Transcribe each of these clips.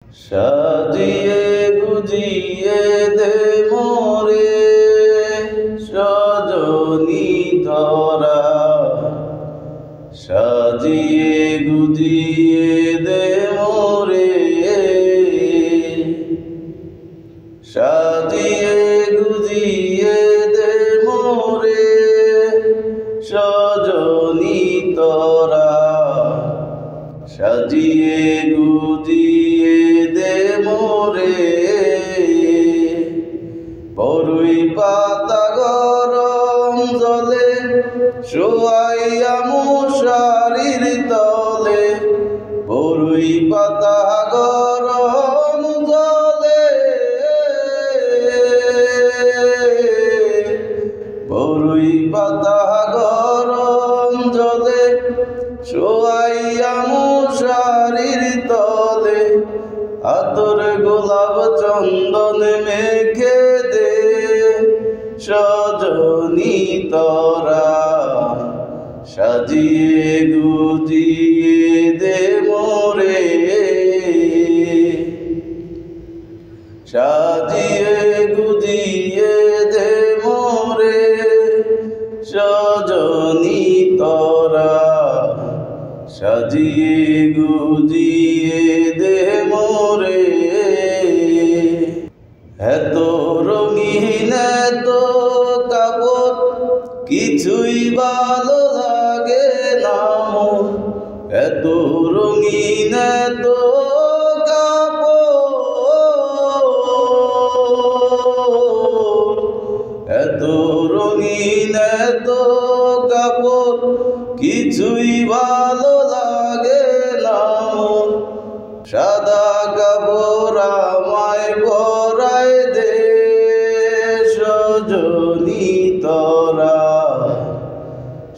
সাজিয়ে গুজিয়ে দে মোরে সজনী তোরা, সাজিয়ে গুজিয়ে দে মোরে, সাজিয়ে গুজিয়ে দে মোরে সজনী তোরা, সাজিয়ে গুজিয়ে দে মোরে। বরুই পাতা গরম জলে শোয়াইয়া মশারির তলে, বরুই পাতা গরম জলে, বরুই পাতা গরম জলে শোয়াইয়া মশারির তলে, আতর গোলাপ চন্দন মেখে দে সজনী তোরা, সাজিয়ে গুজিয়ে দে মোরে, সাজিয়ে গুজিয়ে দে মোরে সজনী তোরা, সাজিয়ে গুজিয়ে দে মোরে। এত রঙিন এত কাপড় কিছুই ভালো লাগে না মোর, এত রঙিন এত কাপড়, এত রঙিন এত কাপড় কিছুই ভালো লাগে না মোর। সাদা কাপড় আমায় পরায় দে সজনী তোরা,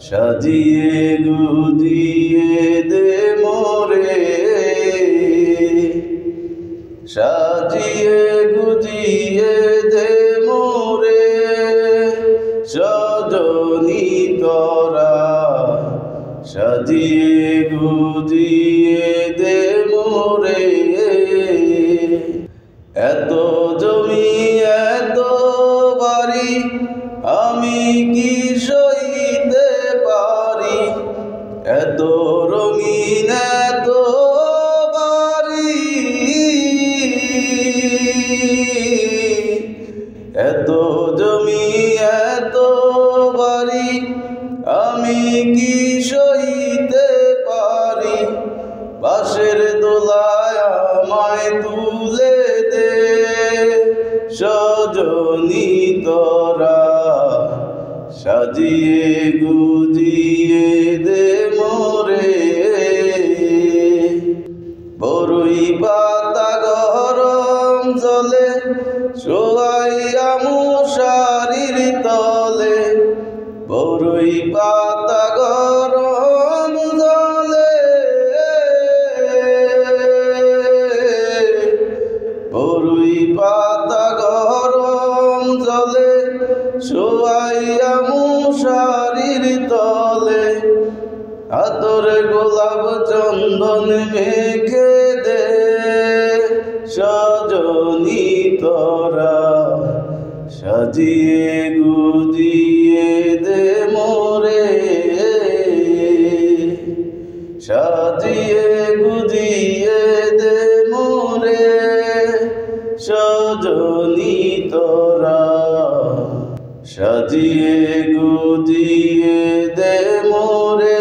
সাজিয়ে গুজিয়ে দে মোরে, সাজিয়ে গুজিয়ে দে মোরে সজনী তোরা, সাজিয়ে গুজিয়ে দে মোরে। এত জমি এত বাড়ি আমি কি সইতে পারি, এত রঙিন এত বাড়ি, এত জমি এত বাড়ি আমি কি সইতে পারি। বাঁশের দোলায় আমায় তুলে দে সজনী তোরা, সাজিয়ে গুজিয়ে দে মোরে। বরুই পাতা গরম জলে শোয়াইয়া মশারির তলে, বরুই পাতা গরম জলে, বরুই পাতা গরম জলে শোয়াইয়া মশারির তলে, আতর গোলাপ চন্দন মেখে দে সজনী তোরা, সাজিয়ে গুজিয়ে দে মোরে, সাজিয়ে গুজিয়ে দে মোরে সজনী তোরা, সাজিয়ে গুজিয়ে দে মোরে।